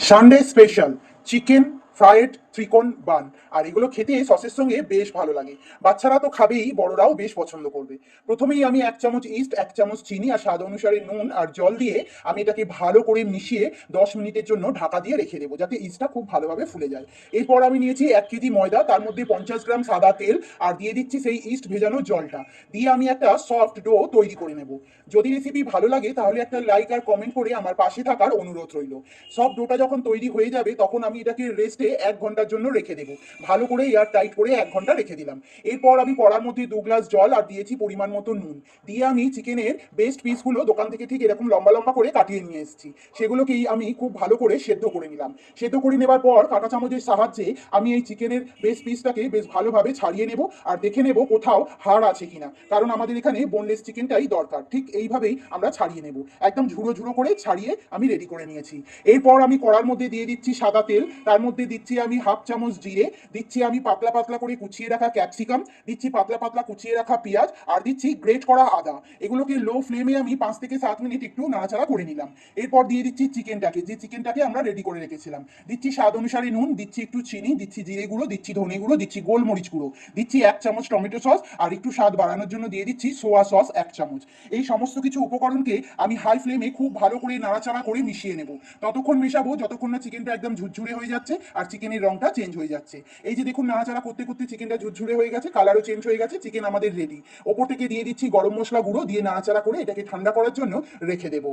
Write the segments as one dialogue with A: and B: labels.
A: Sunday special chicken fried ত্রিকোণ বান। আর এগুলো খেতে সসের সঙ্গে বেশ ভালো লাগে। বাচ্চারা তো খাবেই, বড়রাও বেশ পছন্দ করবে। প্রথমেই আমি 1 চামচ ইস্ট, 1 চামচ চিনি আর স্বাদ অনুসারে নুন আর জল দিয়ে আমি এটাকে ভালো করে মিশিয়ে 10 মিনিটের জন্য ঢাকা দিয়ে রেখে দেবো, যাতে ইস্টটা খুব ভালোভাবে ফুলে যায়। এরপর আমি নিয়েছি 1 কেজি ময়দা, তার মধ্যে 50 গ্রাম সাদা তেল আর দিয়ে দিচ্ছি সেই ইস্ট ভেজানো জলটা। দিয়ে আমি একটা সফট ডো তৈরি করে নেব। যদি রেসিপি ভালো লাগে তাহলে একটা লাইক আর কমেন্ট করে আমার পাশে থাকার অনুরোধ রইল। সব ডোটা যখন তৈরি হয়ে যাবে তখন আমি এটাকে রেস্টে 1 ঘন্টার জন্য রেখে দেবো। ভালো করে এয়ার টাইট করে 1 ঘন্টা রেখে দিলাম। এরপর আমি কড়ার মধ্যে 2 গ্লাস জল আর দিয়েছি পরিমাণ মতো নুন। দিয়ে আমি চিকেনের বেস্ট পিসগুলো দোকান থেকে ঠিক এরকম লম্বা লম্বা করে কাটিয়ে নিয়ে এসেছি। সেগুলোকেই আমি খুব ভালো করে সেদ্ধ করে নিলাম। সেদ্ধ করে নেবার পর কাঁটা চামচের সাহায্যে আমি এই চিকেনের বেস্ট পিসটাকে বেশ ভালোভাবে ছাড়িয়ে নেব আর দেখে নেব কোথাও হাড় আছে কিনা, কারণ আমাদের এখানে বোনলেস চিকেনটাই দরকার। ঠিক এইভাবেই আমরা ছাড়িয়ে নেব। একদম ঝুড়ো ঝুড়ো করে ছাড়িয়ে আমি রেডি করে নিয়েছি। এরপর আমি কড়ার মধ্যে দিয়ে দিচ্ছি সাদা তেল, তার মধ্যে দিচ্ছি আমি 1/2 চামচ জিরে, দিচ্ছি আমি পাতলা পাতলা করে কুচিয়ে রাখা ক্যাপসিকাম, দিচ্ছি পাতলা পাতলা কুচিয়ে রাখা পেঁয়াজ আর দিচ্ছি গ্রেট করা আদা। এগুলোকে লো ফ্লেমে আমি 5 থেকে 7 মিনিট একটু নাড়াচাড়া করে নিলাম। এরপর দিয়ে দিচ্ছি চিকেনটাকে আমরা রেডি করে রেখেছিলাম। দিচ্ছি স্বাদ অনুসারে নুন, দিচ্ছি একটু চিনি, দিচ্ছি জিরে গুঁড়ো, দিচ্ছি ধনে গুঁড়ো, দিচ্ছি গোলমরিচ গুঁড়ো, দিচ্ছি 1 চামচ টমেটো সস আর একটু স্বাদ বাড়ানোর জন্য দিয়ে দিচ্ছি সোয়া সস 1 চামচ। এই সমস্ত কিছু উপকরণকে আমি হাই ফ্লেমে খুব ভালো করে নাড়াচাড়া করে মিশিয়ে নেব। ততক্ষণ মেশাবো যতক্ষণ না চিকেনটা একদম ঝুরঝুরে হয়ে যাচ্ছে আর চিকেনের রংটা চেঞ্জ হয়ে যাচ্ছে। এই যে দেখুন, নাড়াচাড়া করতে করতে চিকেনটা ঝুরঝুরে হয়ে গেছে, কালারও চেঞ্জ হয়ে গেছে, চিকেন আমাদের রেডি। ওপর থেকে দিয়ে দিচ্ছি গরম মশলা গুঁড়ো, দিয়ে নাড়াচাড়া করে এটাকে ঠান্ডা করার জন্য রেখে দেবো।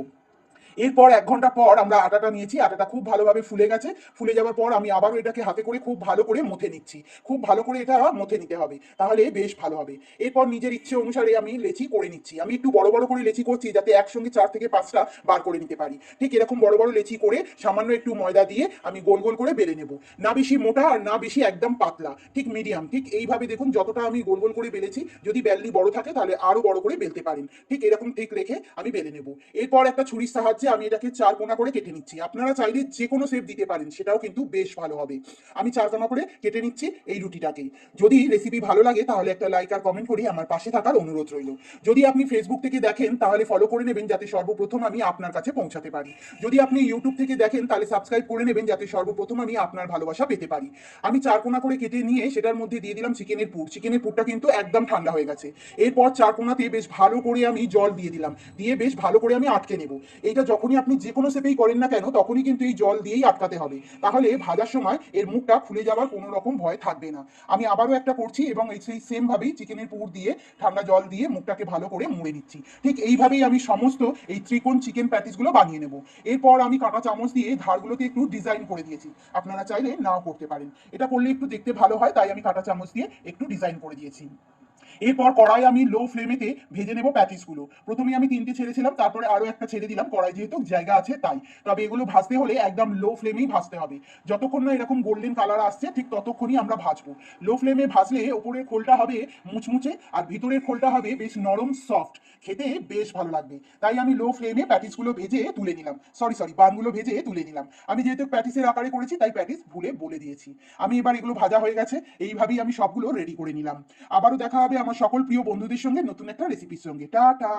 A: এরপর 1 ঘন্টা পর আমরা আটাটা নিয়েছি, আটাটা খুব ভালোভাবে ফুলে গেছে। ফুলে যাওয়ার পর আমি আবারও এটাকে হাতে করে খুব ভালো করে মথে নিচ্ছি। খুব ভালো করে এটা মথে নিতে হবে, তাহলে বেশ ভালো হবে। এরপর নিজের ইচ্ছে অনুসারে আমি লেচি করে নিচ্ছি। আমি একটু বড় বড় করে লেচি করছি যাতে একসঙ্গে 4 থেকে 5টা বার করে নিতে পারি। ঠিক এরকম বড় বড় লেচি করে সামান্য একটু ময়দা দিয়ে আমি গোল গোল করে বেলে নেব। না বেশি মোটা আর না বেশি একদম পাতলা, ঠিক মিডিয়াম। ঠিক এইভাবে দেখুন, যতটা আমি গোল গোল করে বেলেছি, যদি বেলনি বড় থাকে তাহলে আরো বড় করে বেলতে পারেন। ঠিক এরকম ঠিক রেখে আমি বেলে নেব। এরপর একটা ছুরির সাহায্যে আমি এটাকে 4 কোনা করে কেটে নিচ্ছি। আপনারা চাইলে যে কোনো শেপ দিতে পারেন, সেটাও কিন্তু বেশ ভালো হবে। আমি 4 কোনা করে কেটে নিচ্ছি এই রুটিটাকে। যদি রেসিপি ভালো লাগে তাহলে একটা লাইক আর কমেন্ট করে আমার পাশে থাকার অনুরোধ রইল। যদি আপনি ফেসবুক থেকে দেখেন তাহলে ফলো করে নেবেন, যাতে সর্বপ্রথম আমি আপনার কাছে পৌঁছাতে পারি। যদি আপনি ইউটিউব থেকে দেখেন তাহলে সাবস্ক্রাইব করে নেবেন, যাতে সর্বপ্রথম আমি আপনার ভালোবাসা পেতে পারি। আমি 4 কোনা করে কেটে নিয়ে সেটার মধ্যে দিয়ে দিলাম চিকেনের পুর। চিকেনের পুরটা কিন্তু একদম ঠান্ডা হয়ে গেছে। এরপর 4 কোনাতে বেশ ভালো করে আমি জল দিয়ে দিলাম, দিয়ে বেশ ভালো করে আমি আটকে নেব। এইটা যখনই আপনি যে কোনো শেপেই করেন না কেন, তখনই কিন্তু এই জল দিয়েই আটকাতে হবে, তাহলে ভাজার সময় এর মুখটা খুলে যাওয়ার কোনো রকম ভয় থাকবে না। আমি আবারও একটা করছি এবং সেই সেম ভাবেই চিকেনের পুর দিয়ে ঠান্ডা জল দিয়ে মুখটাকে ভালো করে মুড়ে নিচ্ছি। ঠিক এইভাবেই আমি সমস্ত এই ত্রিকোণ চিকেন প্যাটিসগুলো বানিয়ে নেব। এরপর আমি কাঁটা চামচ দিয়ে ধারগুলোতে একটু ডিজাইন করে দিয়েছি। আপনারা চাইলে নাও করতে পারেন, এটা করলে একটু দেখতে ভালো হয়, তাই আমি কাঁটা চামচ দিয়ে একটু ডিজাইন করে দিয়েছি। এরপর কড়াই আমি লো ফ্লেমেতে ভেজে নেব প্যাটিসগুলো। প্রথমে আমি 3টে ছেড়েছিলাম, তারপরে আরো একটা ছেড়ে দিলাম, কড়াই যেহেতু জায়গা আছে তাই। তবে এগুলো ভাজতে হলে একদম লো ফ্লেমেই ভাজতে হবে। যতক্ষণ না এরকম গোল্ডেন কালার আসছে ঠিক ততক্ষণই আমরা ভাজবো। লো ফ্লেমে ভাজলে ওপরের খোলটা হবে মুচমুচে আর ভিতরের খোলটা হবে বেশ নরম সফট, খেতে বেশ ভালো লাগবে। তাই আমি লো ফ্লেমে প্যাটিসগুলো ভেজে তুলে নিলাম, সরি বানগুলো ভেজে তুলে নিলাম। আমি যেহেতু প্যাটিসের আকারে করেছি তাই প্যাটিস ভুলে বলে দিয়েছি। আমি এবার এগুলো ভাজা হয়ে গেছে, এইভাবেই আমি সবগুলো রেডি করে নিলাম। আবারও দেখা হবে আমার সকল প্রিয় বন্ধুদের সঙ্গে নতুন একটা রেসিপির সঙ্গে। টাটা।